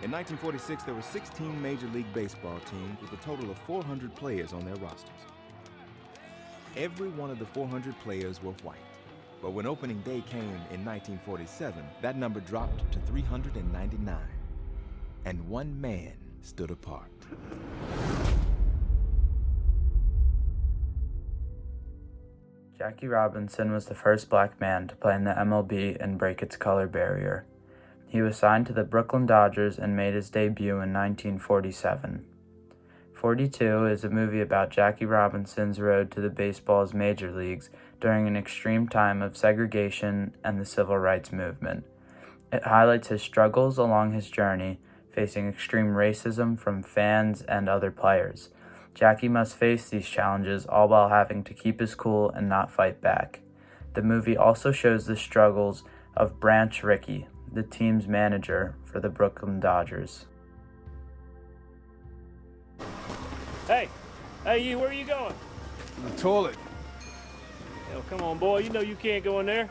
In 1946, there were 16 Major League Baseball teams with a total of 400 players on their rosters. Every one of the 400 players were white. But when opening day came in 1947, that number dropped to 399. And one man stood apart. Jackie Robinson was the first black man to play in the MLB and break its color barrier. He was signed to the Brooklyn Dodgers and made his debut in 1947. 42 is a movie about Jackie Robinson's road to the baseball's major leagues during an extreme time of segregation and the civil rights movement. It highlights his struggles along his journey, facing extreme racism from fans and other players. Jackie must face these challenges all while having to keep his cool and not fight back. The movie also shows the struggles of Branch Rickey, the team's manager for the Brooklyn Dodgers. Hey, you, where are you going? To the toilet. Hell, come on, boy, you know you can't go in there.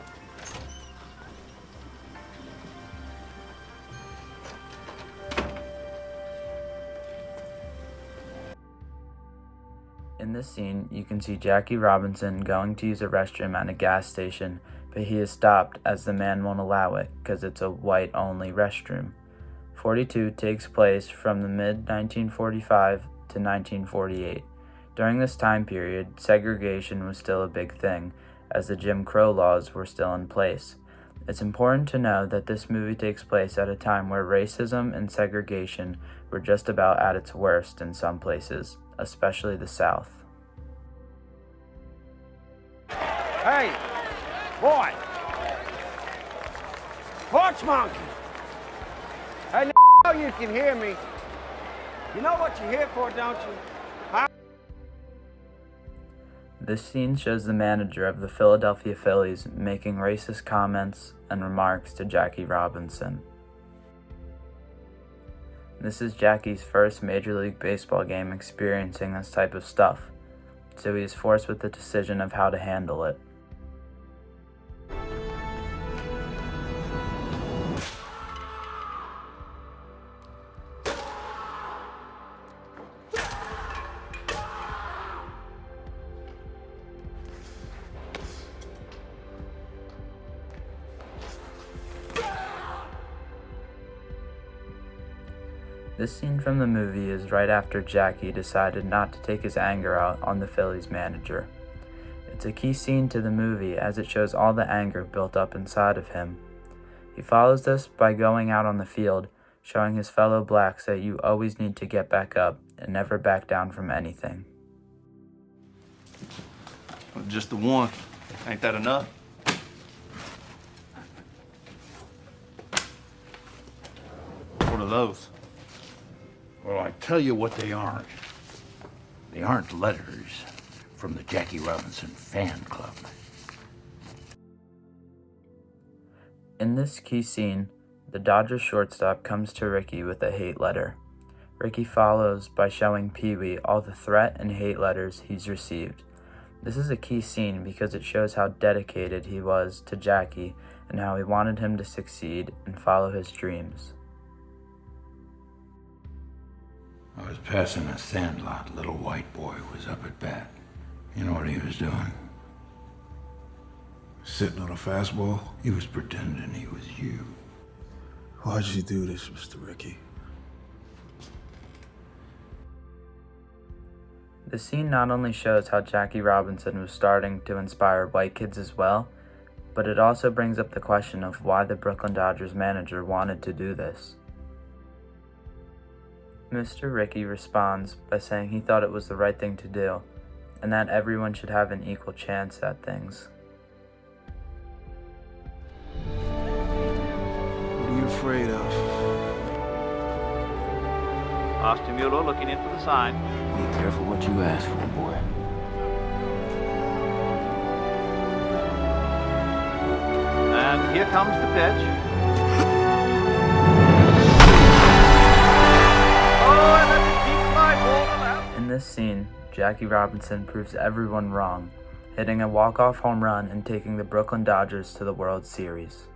In this scene, you can see Jackie Robinson going to use a restroom at a gas station, but he is stopped as the man won't allow it because it's a white-only restroom. 42 takes place from the mid-1945 to 1948. During this time period, segregation was still a big thing, as the Jim Crow laws were still in place. It's important to know that this movie takes place at a time where racism and segregation were just about at its worst in some places, especially the South. Hey, boy. Porch monkey. Hey, know you can hear me. You know what you're here for, don't you? Huh? This scene shows the manager of the Philadelphia Phillies making racist comments and remarks to Jackie Robinson. This is Jackie's first Major League Baseball game experiencing this type of stuff, so he is forced with the decision of how to handle it. This scene from the movie is right after Jackie decided not to take his anger out on the Phillies manager. It's a key scene to the movie as it shows all the anger built up inside of him. He follows this by going out on the field, showing his fellow blacks that you always need to get back up and never back down from anything. Just the one. Ain't that enough? What are those? Well, I tell you what they aren't. They aren't letters from the Jackie Robinson fan club. In this key scene, the Dodgers shortstop comes to Rickey with a hate letter. Rickey follows by showing Pee-wee all the threat and hate letters he's received. This is a key scene because it shows how dedicated he was to Jackie and how he wanted him to succeed and follow his dreams. I was passing a sandlot. Little white boy was up at bat. You know what he was doing? Sitting on a fastball? He was pretending he was you. Why'd you do this, Mr. Rickey? The scene not only shows how Jackie Robinson was starting to inspire white kids as well, but it also brings up the question of why the Brooklyn Dodgers manager wanted to do this. Mr. Rickey responds by saying he thought it was the right thing to do, and that everyone should have an equal chance at things. What are you afraid of? Austin Mueller looking in for the sign. Be careful what you ask for, boy. And here comes the pitch. In this scene, Jackie Robinson proves everyone wrong, hitting a walk-off home run and taking the Brooklyn Dodgers to the World Series.